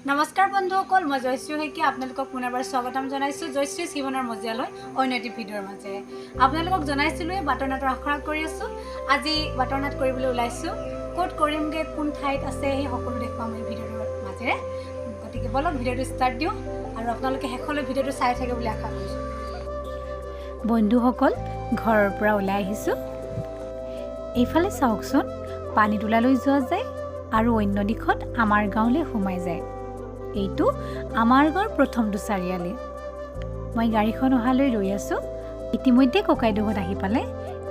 নমস্কাৰ বন্ধুসকল, মই জয়শ্ৰী শইকীয়া আপোনালোকক পুনৰবাৰ স্বাগতম জনাইছোঁ জয়শ্ৰী জীৱনৰ মজিয়ালৈ অন্য এটি ভিডিঅ'ৰ মাজেৰে। আপোনালোকক জনাইছিলোঁৱে বাটৰ নাটৰ আখৰা কৰি আছোঁ। আজি বাটৰ নাট কৰিবলৈ ওলাইছোঁ। ক'ত কৰিমগৈ, কোন ঠাইত আছে, সেই সকলো দেখুৱাম এই ভিডিঅ'টোৰ মাজেৰে। গতিকে বলক ভিডিঅ'টো ষ্টাৰ্ট দিওঁ আৰু আপোনালোকে শেষলৈ ভিডিঅ'টো চাই থাকে বুলি আশা কৰিছোঁ। বন্ধুসকল, ঘৰৰ পৰা ওলাই আহিছোঁ। এইফালে চাওকচোন, পানী তোলালৈ যোৱা যায় আৰু অন্য দিশত আমাৰ গাঁৱলৈ সোমাই যায়। এইটো আমাৰ গাঁৱৰ প্ৰথমটো চাৰিআলি। মই গাড়ীখন অহালৈ ৰৈ আছোঁ। ইতিমধ্যে ককাইদেউহঁত আহি পালে।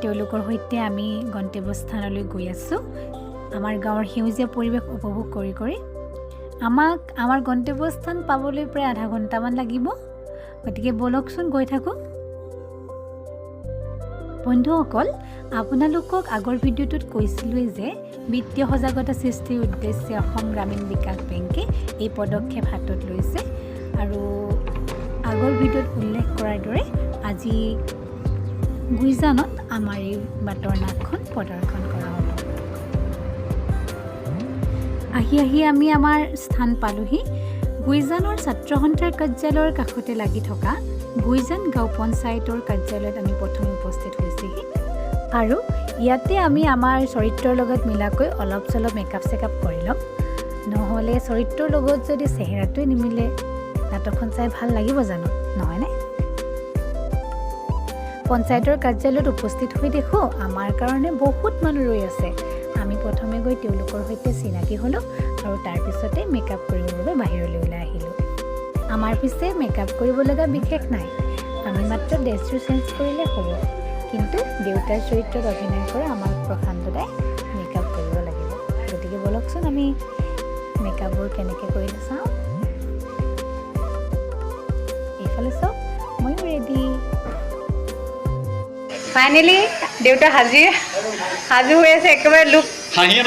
তেওঁলোকৰ সৈতে আমি গন্তব্যস্থানলৈ গৈ আছোঁ। আমাৰ গাঁৱৰ সেউজীয়া পৰিৱেশ উপভোগ কৰি কৰি আমাৰ গন্তব্যস্থান পাবলৈ প্ৰায় আধা ঘণ্টামান লাগিব। গতিকে বলকচোন গৈ থাকোঁ। বন্ধুসকল, আপোনালোকক আগৰ ভিডিঅ'টোত কৈছিলোঁৱেই যে বিত্তীয় সজাগতা সৃষ্টিৰ উদ্দেশ্যে অসম গ্ৰামীণ বিকাশ বেংকে এই পদক্ষেপ হাতত লৈছে। আৰু আগৰ ভিডিঅ'ত উল্লেখ কৰাৰ দৰে আজি গুইজানত আমাৰ এই বাটৰ নাটখন প্ৰদৰ্শন কৰা হ'ব। আহি আমি আমাৰ স্থান পালোহি। গুইজানৰ ছাত্ৰ সন্থাৰ কাৰ্যালয়ৰ কাষতে লাগি থকা গুইজান গাঁও পঞ্চায়তৰ কাৰ্যালয়ত আমি প্ৰথমে উপস্থিত হৈছোঁহি। আৰু ইয়াতে আমি আমাৰ চৰিত্ৰৰ লগত মিলাকৈ অলপ চলপ মেকআপ চেকআপ কৰি ল'ম। নহ'লে চৰিত্ৰৰ লগত যদি চেহেৰাটোৱে নিমিলে নাটকখন চাই ভাল লাগিব জানো, নহয়নে? পঞ্চায়তৰ কাৰ্যালয়ত উপস্থিত হৈ দেখোঁ আমাৰ কাৰণে বহুত মানুহ ৰৈ আছে। আমি প্ৰথমে গৈ তেওঁলোকৰ সৈতে চিনাকি হ'লোঁ আৰু তাৰপিছতে মেকআপ কৰিবৰ বাবে বাহিৰলৈ ওলাই আহিলোঁ। আমাৰ পিছে মেকআপ কৰিব লগা বিশেষ নাই, আমি মাত্ৰ ড্ৰেছটো চেঞ্জ কৰিলে হ'ব। কিন্তু দেউতাৰ চৰিত্ৰত অভিনয় কৰা আমাক প্ৰশান্ত দাই মেকআপ কৰিব লাগিব। গতিকে বলকচোন আমি মেকআপবোৰ কেনেকৈ কৰিলে চাওঁ। এইফালে চাওক, ময়ো ৰেডি। ফাইনেলি দেউতা সাজু হৈ আছে, একেবাৰে লুক হাঁহি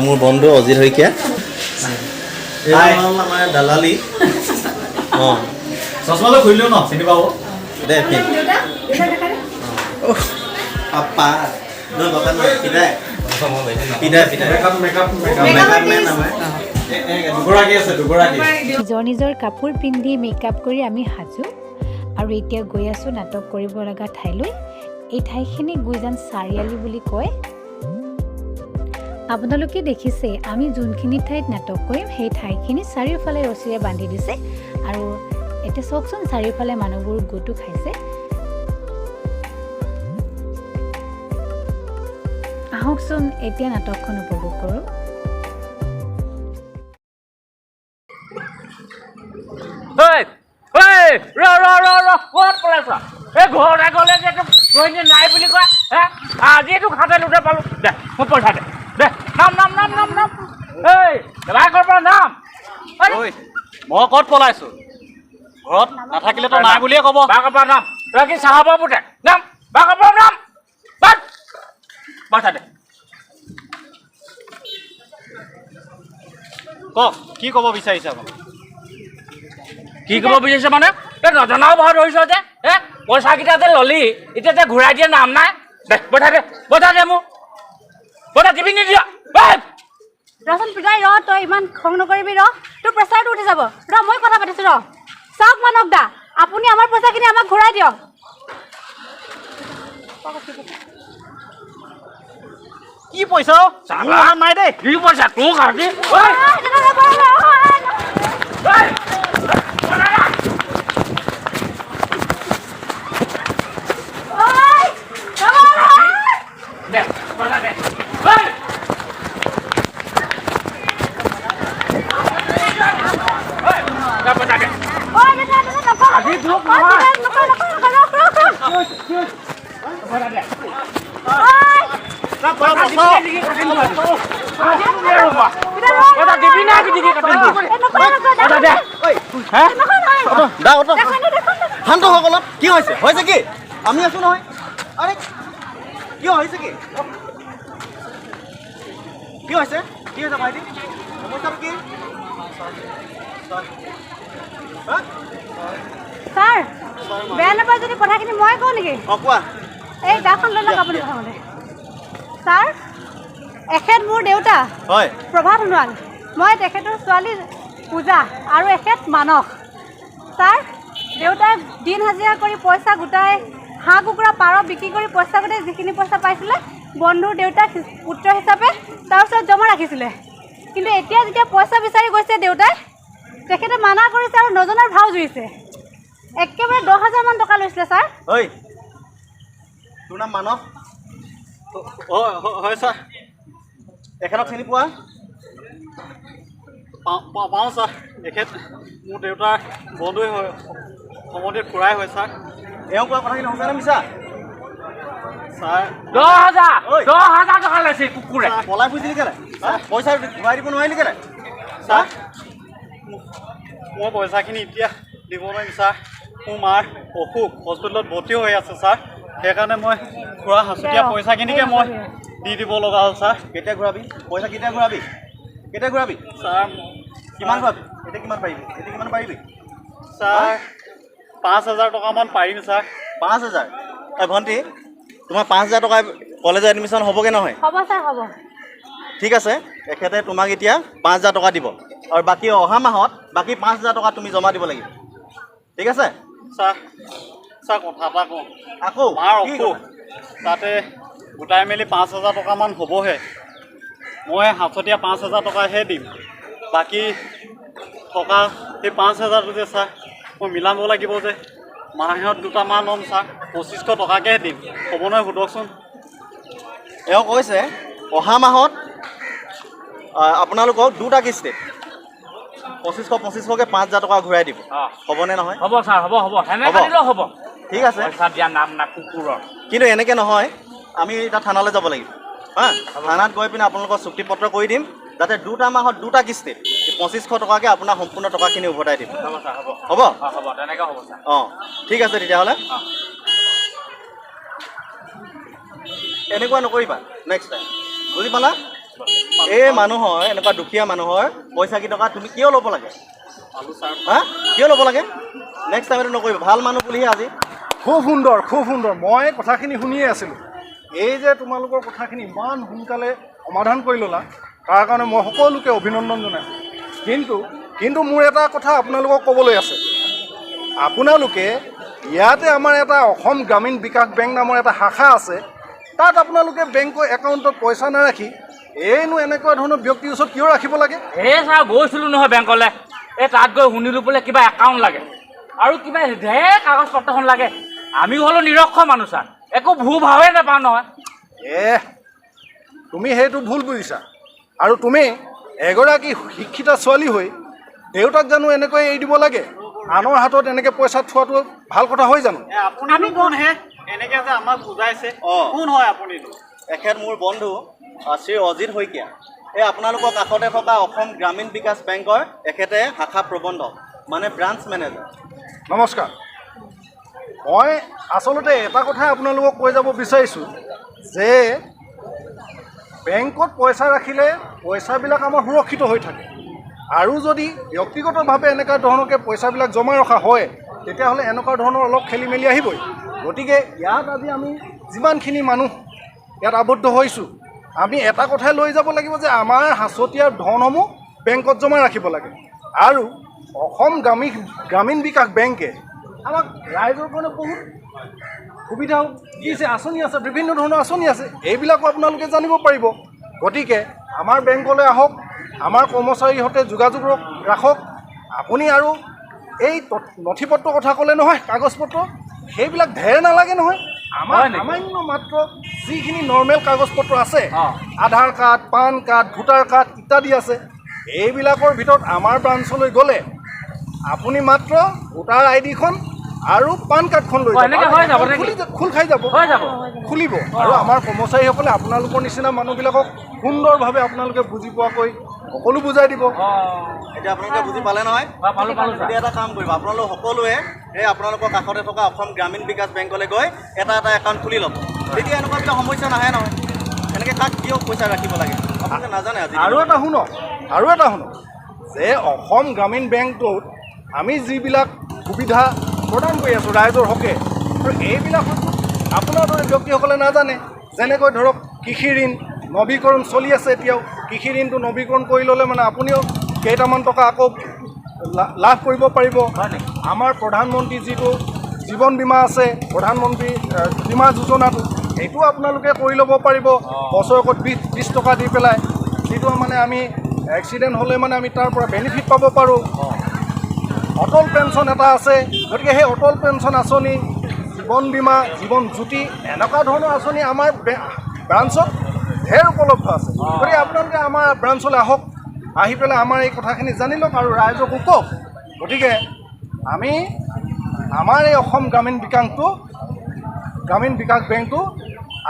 মোৰ বন্ধু অজিত শইকীয়া, আমাৰ দালালি। চশমাটো খুলিলেও ন চিনি পাব দে পাপা নিজৰ নিজৰ কাপোৰ পিন্ধি মেকআপ কৰি আমি সাজু। আৰু এতিয়া গৈ আছোঁ নাটক কৰিব লগা ঠাইলৈ। এই ঠাইখিনি গুইজান চাৰিআলি বুলি কয়। আপোনালোকে দেখিছে আমি যোনখিনি ঠাইত নাটক কৰিম সেই ঠাইখিনি চাৰিওফালে ৰছীৰে বান্ধি দিছে। আৰু এতিয়া চাওকচোন, চাৰিওফালে মানুহবোৰ গোটো খাইছে। আহকচোন এতিয়া নাটকখন উপভোগ কৰোঁ। নাই বুলি কয় আজি তোক হাতে লুটে পালো দে, মোক পইচা দে দে। নাম বাইকৰ পৰা নাম। মই ক'ত পলাইছো? ঘৰত নাথাকিলে তো নাই বুলিয়ে ক'ব। বাইকৰ পৰা নাম। তই কি চাহাব পুতে নাম, বাইকৰ পৰা নাম। পইচা দে। কওক, কি ক'ব বিচাৰিছে আপুনি? কি ক'ব বিচাৰিছে মানে? তই নজনাও ভয় ধৰিছ যে পইচাকেইটা যে ললি, এতিয়া যে ঘূৰাই দিয়ে নাম নাই। দে পইচা দে মোক। পইচা দিবি নিদিয়? ৰচোন পিতাই ৰ, তই ইমান খং নকৰিবি। তোৰ প্ৰেছাৰটো উঠি যাব। মই কথা পাতিছোঁ। চাওক মানৱ দা, আপুনি আমাৰ পইচাখিনি আমাক ঘূৰাই দিয়ক। কি পইচা? নাই দেই। কি পইচা তোৰ খাতি? শান্ত হওক অলপ। কি হৈছে কি? আমি আছো নহয়। আৰে কি হৈছে কি? কি হৈছে ভাইটি? সমস্যাটো কি? ছাৰ বেয়া নাপায় যদি কথাখিনি মই কওঁ নেকি? কোৱা। এই দাখন লৈ লওক আপুনি প্ৰথমতে ছাৰ এখেত মোৰ দেউতা হয় প্ৰভাত সোণোৱাল মই তেখেতৰ ছোৱালী পূজা আৰু এখেত মানস ছাৰ দেউতাই দিন হাজিৰা কৰি পইচা গোটাই হাঁহ কুকুৰা পাৰ বিক্ৰী কৰি পইচা গোটাই যিখিনি পইচা পাইছিলে বন্ধুৰ দেউতাক পুত্ৰ হিচাপে তাৰ ওচৰত জমা ৰাখিছিলে কিন্তু এতিয়া যেতিয়া পইচা বিচাৰি গৈছে দেউতাই তেখেতে মানা কৰিছে আৰু নজনাৰ ভাও জুৰিছে একেবাৰে 10,000 মান টকা লৈছিলে ছাৰ ঐ তোৰ নাম মানস হয় ছাৰ এখেতক চিনি পোৱা পাওঁ ছাৰ এখেত মোৰ দেউতাৰ বন্ধুৱে হয় সমধিত খুৰাই হয় ছাৰ এওঁ কোৱা কথাখিনি সঁচা নে মিছা ছাৰ 10,000 টকা লৈছে কুকুৰে পলাই ফুৰিছিলি কেলে পইচা ঘূৰাই দিব নোৱাৰিলি কেলে ছাৰ মই পইচাখিনি এতিয়া দিব নোৱাৰিম ছাৰ মোৰ মাৰ অসুখ হস্পিটেলত ভৰ্তি হৈ আছে ছাৰ সেইকাৰণে মই খুৰা সাঁচতীয়া পইচাখিনিকে মই দি দিব লগা হ'ল ছাৰ কেতিয়া ঘূৰাবি পইচা কেতিয়া ঘূৰাবি ছাৰ কিমান ঘূৰাবি এতিয়া কিমান পাৰিবি ছাৰ 5,000 টকামান পাৰিম ছাৰ 5,000 এই ভণ্টি তোমাৰ 5,000 টকা কলেজত এডমিশ্যন হ'বগৈ নহয় হ'ব ছাৰ হ'ব ঠিক আছে এখেতে তোমাক এতিয়া 5,000 টকা দিব আৰু বাকী অহা মাহত বাকী 5,000 টকা তুমি জমা দিব লাগিব ঠিক আছে ছাৰ কথা এটা কওঁ আকৌ মাৰ কি অসুখ তাতে গোটাই মেলি 5,000 টকামান হ'বহে মই সাঁচতীয়া 5,000 টকাহে দিম বাকী থকা সেই 5,000টো যে ছাৰ মই মিলাব লাগিব যে মাহেত দুটামান ল'ম ছাৰ 2,500 টকাকৈ দিম হ'ব নহয় সোধকচোন এওঁ কৈছে অহা মাহত আপোনালোকক দুটা কিস্তিত 2,500কৈ 5,000 টকা ঘূৰাই দিব হ'বনে নহয় হ'ব ছাৰ হ'ব সেনেকৈ দিলেও হ'ব ঠিক আছে পইচা দিয়া নাম না কুকুৰৰ কিন্তু এনেকৈ নহয় আমি এতিয়া থানালৈ যাব লাগিব হা থানাত গৈ পিনে আপোনালোকৰ চুক্তিপত্ৰ কৰি দিম যাতে দুটা মাহত দুটা কিস্তিত 2,500 টকাকৈ আপোনাৰ সম্পূৰ্ণ টকাখিনি উভতাই দিম হ'ব ছাৰ হ'ব হ'ব তেনেকৈ হ'ব ছাৰ অঁ ঠিক আছে তেতিয়াহ'লে এনেকুৱা নকৰিবা নেক্সট টাইম বুজি পালা এই মানুহৰ এনেকুৱা দুখীয়া মানুহৰ পইচা কেইটকা তুমি কিয় ল'ব লাগে হা কিয় ল'ব লাগে নেক্সট টাইম এইটো নকৰিবা ভাল মানুহ বুলিহে আজি খুব সুন্দৰ মই কথাখিনি শুনিয়ে আছিলোঁ এই যে তোমালোকৰ কথাখিনি ইমান সোনকালে সমাধান কৰি ল'লা তাৰ কাৰণে মই সকলোকে অভিনন্দন জনাইছোঁ কিন্তু মোৰ এটা কথা আপোনালোকক ক'বলৈ আছে আপোনালোকে ইয়াতে আমাৰ এটা অসম গ্ৰামীণ বিকাশ বেংক নামৰ এটা শাখা আছে তাত আপোনালোকে বেংকৰ একাউণ্টত পইচা নাৰাখি এইনো এনেকুৱা ধৰণৰ ব্যক্তিৰ ওচৰত কিয় ৰাখিব লাগে এই ছাৰ গৈছিলোঁ নহয় বেংকলৈ এই তাত গৈ শুনিলোঁ বোলে কিবা একাউণ্ট লাগে আৰু কিবা ঢেৰ কাগজ পত্ৰখন লাগে আমি হ'লোঁ নিৰক্ষৰ মানুহ ছাৰ একো ভূ ভাৱে নাপাওঁ নহয় তুমি সেইটো ভুল বুজিছা আৰু তুমি এগৰাকী শিক্ষিত ছোৱালী হৈ দেউতাক জানো এনেকৈ এৰি দিব লাগে আনৰ হাতত এনেকৈ পইচা থোৱাটো ভাল কথা হয় জানো আপুনি কোনহে এনেকৈ যে আমাক বুজাইছে কোন হয় আপুনি এখেত মোৰ বন্ধু শ্ৰী অজিত শইকীয়া এই আপোনালোকৰ কাষতে থকা অসম গ্ৰামীণ বিকাশ বেংকৰ এখেতে শাখা প্ৰবন্ধক মানে ব্ৰাঞ্চ মেনেজাৰ নমস্কাৰ মই আচলতে এটা কথাই আপোনালোকক কৈ যাব বিচাৰিছোঁ যে বেংকত পইচা ৰাখিলে পইচাবিলাক আমাৰ সুৰক্ষিত হৈ থাকে আৰু যদি ব্যক্তিগতভাৱে এনেকুৱা ধৰণৰকৈ পইচাবিলাক জমা ৰখা হয় তেতিয়াহ'লে এনেকুৱা ধৰণৰ অলপ খেলি মেলি আহিবই গতিকে ইয়াত আজি আমি যিমানখিনি মানুহ ইয়াত আবদ্ধ হৈছোঁ আমি এটা কথাই লৈ যাব লাগিব যে আমাৰ সাঁচতীয়া ধনসমূহ বেংকত জমা ৰাখিব লাগে আৰু অসম গ্ৰামীণ বিকাশ বেংকে আমাক ৰাইজৰ কাৰণে বহুত সুবিধা দিছে আঁচনি আছে বিভিন্ন ধৰণৰ আঁচনি আছে এইবিলাকো আপোনালোকে জানিব পাৰিব গতিকে আমাৰ বেংকলৈ আহক আমাৰ কৰ্মচাৰীৰ সৈতে যোগাযোগ ৰাখক আপুনি আৰু এই নথি পত্ৰ কথা ক'লে নহয় কাগজ পত্ৰ সেইবিলাক ঢেৰ নালাগে নহয় আমাৰ সামান্য মাত্ৰ যিখিনি নৰ্মেল কাগজ পত্ৰ আছে Aadhaar card PAN card voter card ইত্যাদি আছে এইবিলাকৰ ভিতৰত আমাৰ ব্ৰাঞ্চলৈ গ'লে আপুনি মাত্ৰ ভোটাৰ আইডিখন আৰু পান কাৰ্ডখন লৈ খোল খাই যাব খুলিব আৰু আমাৰ কৰ্মচাৰীসকলে আপোনালোকৰ নিচিনা মানুহবিলাকক সুন্দৰভাৱে আপোনালোকে বুজি পোৱাকৈ সকলো বুজাই দিব এতিয়া আপোনালোকে বুজি পালে নহয় এতিয়া এটা কাম কৰিব আপোনালোক সকলোৱে এই আপোনালোকৰ কাষতে থকা অসম গ্ৰামীণ বিকাশ বেংকলৈ গৈ এটা একাউণ্ট খুলি ল'ব তেতিয়া এনেকুৱাবিলাক সমস্যা নাহে নহয় এনেকৈ কাক কিয় পইচা ৰাখিব লাগে আপোনালোকে নাজানে আজি আৰু এটা শুনক যে অসম গ্ৰামীণ বেংকটোত আমি যিবিলাক সুবিধা প্ৰদান কৰি আছোঁ ৰাইজৰ হকে আৰু এইবিলাক আপোনাৰ দৰে ব্যক্তিসকলে নাজানে। যেনেকৈ ধৰক কৃষি ঋণ নৱীকৰণ চলি আছে এতিয়াও। কৃষি ঋণটো নৱীকৰণ কৰি ল'লে মানে আপুনিও কেইটামান টকা আকৌ লাভ কৰিব পাৰিব। আমাৰ প্ৰধানমন্ত্ৰী যিটো জীৱন বীমা আছে, প্ৰধানমন্ত্ৰী বীমা যোজনাটো, সেইটো আপোনালোকে কৰি ল'ব পাৰিব বছৰেকত 20 টকা দি পেলাই, যিটো মানে আমি এক্সিডেণ্ট হ'লে মানে আমি তাৰ পৰা বেনিফিট পাব পাৰোঁ। অটল পেঞ্চন এটা আছে, গতিকে সেই অটল পেঞ্চন আঁচনি, জীৱন বীমা, জীৱন জ্যোতি, এনেকুৱা ধৰণৰ আঁচনি আমাৰ ব্ৰাঞ্চত ঢেৰ উপলব্ধ আছে। গতিকে আপোনালোকে আমাৰ ব্ৰাঞ্চলৈ আহক, আহি পেলাই আমাৰ এই কথাখিনি জানি লওক আৰু ৰাইজকো কওক। গতিকে আমি আমাৰ এই অসম গ্ৰামীণ বিকাশ বেংকটো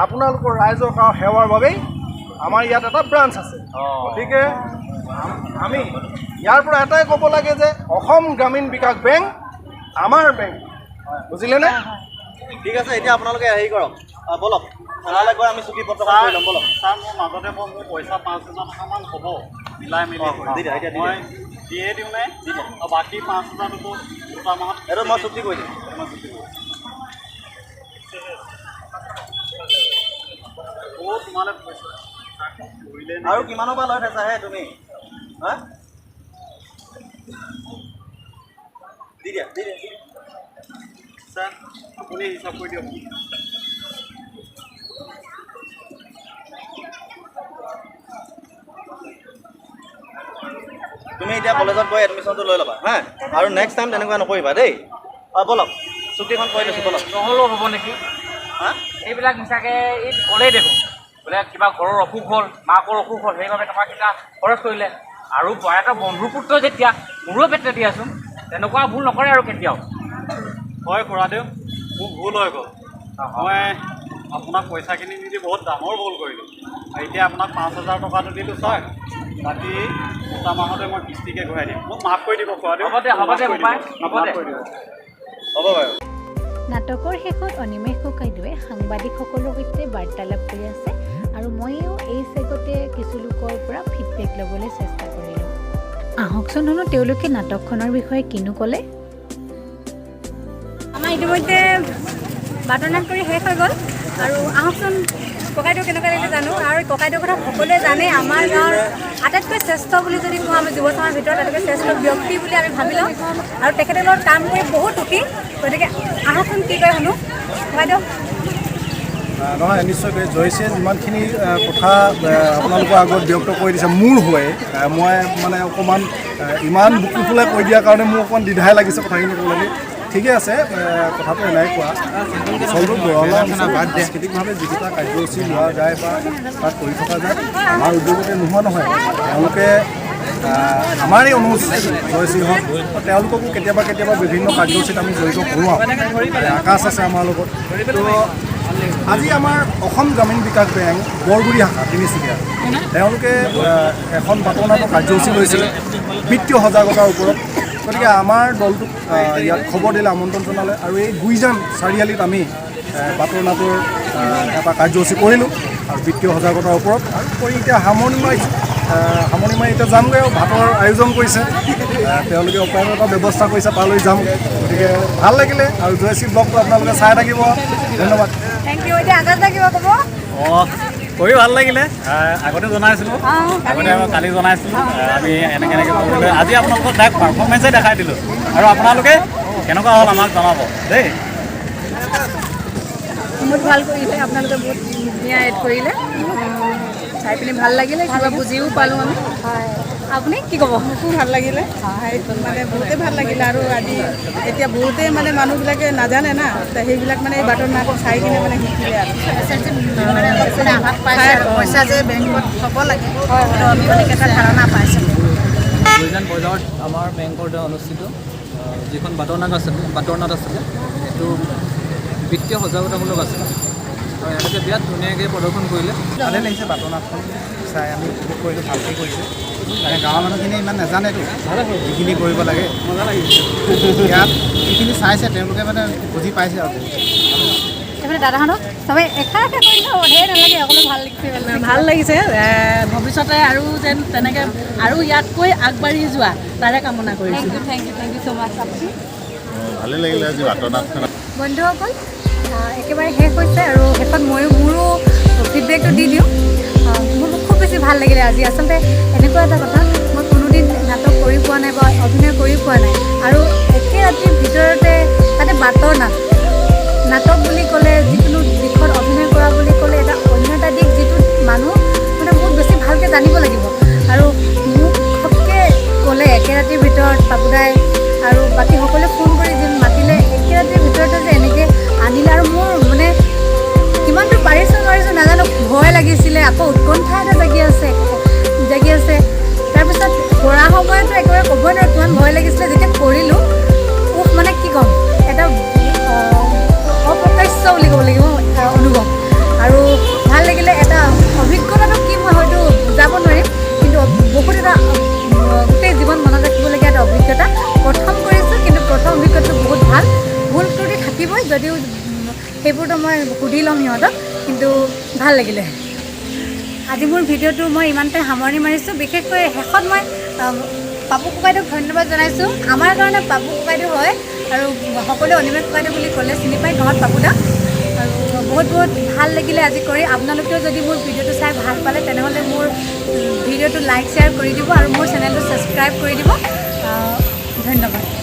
আপোনালোকৰ ৰাইজৰ সেৱাৰ বাবেই আমাৰ ইয়াত এটা ব্ৰাঞ্চ আছে। গতিকে আমি ইয়াৰ পৰা এটাই ক'ব লাগে যে অসম গ্ৰামীণ বিকাশ বেংক আমাৰ বেংক, বুজিলেনে? ঠিক আছে, এতিয়া আপোনালোকে হেৰি কৰক, ব'লক থানালৈ গৈ আমি চুক্তি পত্ৰ কৰি ল'ম। ব'লক ছাৰ, মোৰ মাজতে মোৰ পইচা 5,000 টকামান হ'ব মিলাই মেলি। মই দিয়ে দিওঁ নে? আৰু বাকী 5,000টো দুটা মাহত এইটো মই চুক্তি কৰি দিম। তোমালে পইচা কৰিলে আৰু কিমানৰ পৰা লৈ থৈছাহে তুমি? হা, দি দিয়া। ছাৰ, আপুনি হিচাপ কৰি দিয়ক। তুমি এতিয়া কলেজত গৈ এডমিশ্যনটো লৈ ল'বা হা, আৰু নেক্সট টাইম তেনেকুৱা নকৰিবা দেই। ব'লক চুক্তিখন কৰি লৈছোঁ, ব'লক। নহ'লেও হ'ব নেকি? হা, এইবিলাক মিছাকৈ এই ক'লেই দেখোন বোলে কিবা ঘৰৰ অসুখ হ'ল, মাকৰ অসুখ হ'ল, সেইবাবে টকাকেইটা খৰচ কৰিলে। আৰু এটা বন্ধুৰ পুত্ৰ যেতিয়া মোৰো পেটে দিয়াচোন, তেনেকুৱা ভুল নকৰে আৰু কেতিয়াও। হয় খুৰাদেউ, মোৰ ভুল হৈ গ'ল। মই আপোনাক পইচাখিনি নিদি বহুত ডাঙৰ ভুল কৰিলোঁ। এতিয়া আপোনাক 5,000 টকাটো দিলোঁ ছাৰ, বাকী দুটা মাহতে মই কিস্তিকে ঘূৰাই দিম। মোক মাফ কৰি দিব খুৰাদেউ। হ'ব দে বোপাই, হ'ব দে। হ'ব বাৰু। নাটকৰ শেষত অনিমেষ ককাইদেৱে সাংবাদিকসকলৰ সৈতে বাৰ্তালাপ কৰি আছে আৰু ময়ো এই চেগতে কিছু লোকৰ পৰা ফিডবেক ল'বলৈ চেষ্টা কৰিলোঁ। আহকচোন শুনো তেওঁলোকে নাটকখনৰ বিষয়ে কিনো ক'লে। আমাৰ ইতিমধ্যে বাৰ্তালাপ কৰি শেষ হৈ গ'ল আৰু আহকচোন ককাইদেউ কেনেকুৱা লাগিলে জানো। আৰু ককাইদেউৰ কথা সকলোৱে জানে, আমাৰ গাঁৱৰ আটাইতকৈ শ্ৰেষ্ঠ বুলি যদি কওঁ আমি যুৱ সমাজৰ ভিতৰত আটাইতকৈ শ্ৰেষ্ঠ ব্যক্তি বুলি আমি ভাবি লওঁ আৰু তেখেতৰ লগত কাম কৰি বহুত সুখী। গতিকে আহকচোন কি কয় শুনো ককাইদেউ। নহয়, নিশ্চয়কৈ জয়সীয়ে যিমানখিনি কথা আপোনালোকৰ আগত ব্যক্ত কৰি দিছে মোৰ হৈ, মই মানে অকণমান ইমান বুকু ফুলাই কৈ দিয়াৰ কাৰণে মোৰ অকণমান দ্বিধাই লাগিছে কথাখিনি ক'বলৈ। ঠিকে আছে, কথাটো এনেই কোৱা, অঞ্চলটোত বৰলা সাংস্কৃতিকভাৱে যিকেইটা কাৰ্যসূচী লোৱা যায় বা তাত কৰি থকা যায়, আমাৰ উদ্যোগতে নোহোৱা নহয়। তেওঁলোকে আমাৰ এই অনুসূচিত জয়শ্ৰী হওক, তেওঁলোককো কেতিয়াবা বিভিন্ন কাৰ্যসূচীত আমি জড়িত কৰোৱাওঁ। আকাশ আছে আমাৰ লগত। তো আজি আমাৰ অসম গ্ৰামীণ বিকাশ বেংক বৰগুৰি শাখা তিনিচুকীয়া, তেওঁলোকে এখন বাতনাটক কাৰ্যসূচী লৈছিলে বিত্তীয় সজাগতাৰ ওপৰত। গতিকে আমাৰ দলটোক ইয়াত খবৰ দিলে, আমন্ত্ৰণ জনালে আৰু এই গুইজান চাৰিআলিত আমি বাতনাটোৰ এটা কাৰ্যসূচী কৰিলোঁ আৰু বিত্তীয় সজাগতাৰ ওপৰত আৰু কৰি এতিয়া সামৰণি মাৰি এতিয়া যামগৈ আৰু ভাতৰ আয়োজন কৰিছে তেওঁলোকে, উপায়ৰ এটা ব্যৱস্থা কৰিছে, তালৈ যাম। গতিকে ভাল লাগিলে আৰু জয়শ্ৰী ব্লগটো আপোনালোকে চাই থাকিব। ধন্যবাদ। Thank you. এতিয়া আকাশ কিবা ক'ব? কৰি ভাল লাগিলে। আগতে জনাইছিলোঁ, কালি জনাইছিলোঁ আমি এনেকৈ কৰিবলৈ। আজি আপোনালোকক ডাইৰেক্ট পাৰফৰ্মেঞ্চেই দেখাই দিলোঁ আৰু আপোনালোকে কেনেকুৱা হ'ল আমাক জনাব দেই। বহুত ভাল কৰিলে আপোনালোকে, বহুত ধুনীয়া এড কৰিলে, চাই পিনি ভাল লাগিলে, কিবা বুজিও পালোঁ আমি। হয়, আপুনি কি ক'ব? মোকো ভাল লাগিলে, মানে বহুতেই ভাল লাগিলে। আৰু আজি এতিয়া বহুতেই মানে মানুহবিলাকে নাজানে না, সেইবিলাক মানে এই বাটৰ নাটক চাই কিনে মানে শিকিলে আৰু পইচা যে বেংকত থ'ব লাগে, আমি মানে এটা ধাৰণা পাইছিলোঁ। গুইজান বজাৰত আমাৰ বেংকৰ দ্বাৰা অনুষ্ঠিত যিখন বাতৰনাট আছিলে সেইটো বিত্তীয় সজাগতামূলক আছিলে আৰু এওঁলোকে বিৰাট ধুনীয়াকৈ প্ৰদৰ্শন কৰিলে। ভালেই লাগিছে বাতৰনাটখন চাই, আমি উপভোগ কৰিলোঁ, ভালকৈ কৰিছে। মানে গাঁৱৰ মানুহখিনিয়ে ইমান নাজানেতো যিখিনি কৰিব লাগে, মজা লাগিছে। ইয়াত যিখিনি চাইছে তেওঁলোকে মানে বুজি পাইছে আৰু এইফালে দাদাহঁতক চবেই এষাৰ কৰিলে অধেৰ নালাগে, অকলে ভাল লাগিছে। ভাল লাগিছে। ভৱিষ্যতে আৰু যেন তেনেকৈ আৰু ইয়াতকৈ আগবাঢ়ি যোৱা তাৰে কামনা কৰিছোঁ। থেংক ইউ ছ' মাছ। আপুনি ভালেই লাগিলে আজি বাতৰনাটখন। বন্ধুসকল, একেবাৰে শেষ হৈছে আৰু শেষত ময়ো মোৰো ফিডবেকটো দি দিওঁ। মোৰ খুব বেছি ভাল লাগিলে আজি। আচলতে এনেকুৱা এটা কথা, মই কোনোদিন নাটক কৰি পোৱা নাই বা অভিনয় কৰি পোৱা নাই, আৰু একে ৰাতিৰ ভিতৰতে তাতে বাটৰ নাটক বুলি ক'লে, যিকোনো দিশত অভিনয় কৰা বুলি ক'লে এটা অন্য এটা দিশ, যিটো মানুহ মানে বহুত বেছি ভালকৈ জানিব লাগিব। আৰু মোক ঘপকৈ ক'লে একে ৰাতিৰ ভিতৰত বাবুদাই আৰু বাকী সকলোৱে ফোন কৰি যেন মাতিলে, একে ৰাতিৰ ভিতৰতে যে এনেকৈ আনিলে, আৰু মোৰ মানে কিমানটো পাৰিছোঁ নোৱাৰিছোঁ নাজানো, ভয় লাগিছিলে, আকৌ উৎকণ্ঠা এটা জাগি আছে। তাৰপিছত কৰা সময়তো একেবাৰে ক'বই নোৱাৰোঁ কিমান ভয় লাগিছিলে। যেতিয়া কৰিলোঁ, মানে কি ক'ম, এটা অপ্ৰকাশ্য বুলি ক'ব লাগিব অনুভৱ, আৰু ভাল লাগিলে। এটা অভিজ্ঞতাটো কি মই হয়তো বুজাব নোৱাৰিম, কিন্তু বহুত এটা গোটেই জীৱন মনত ৰাখিবলগীয়া এটা অভিজ্ঞতা। প্ৰথম কৰিছোঁ, কিন্তু প্ৰথম অভিজ্ঞতাটো বহুত ভাল। ভুল ত্ৰুটি থাকিবই, যদিও সেইবোৰতো মই সুধি ল'ম সিহঁতক, কিন্তু ভাল লাগিলে। আজি মোৰ ভিডিঅ'টো মই ইমানতে সামৰণি মাৰিছোঁ। বিশেষকৈ শেষত মই পাপু ককাইদেউক ধন্যবাদ জনাইছোঁ। আমাৰ কাৰণে পাপু ককাইদেউ হয়, আৰু সকলোৱে অনিমেষ ককাইদেউ বুলি ক'লে চিনি পায় গাঁৱত পাপুদা। আৰু বহুত ভাল লাগিলে আজি কৰি। আপোনালোকেও যদি মোৰ ভিডিঅ'টো চাই ভাল পালে, তেনেহ'লে মোৰ ভিডিঅ'টো লাইক শ্বেয়াৰ কৰি দিব, আৰু মোৰ চেনেলটো ছাবস্ক্ৰাইব কৰি দিব। ধন্যবাদ।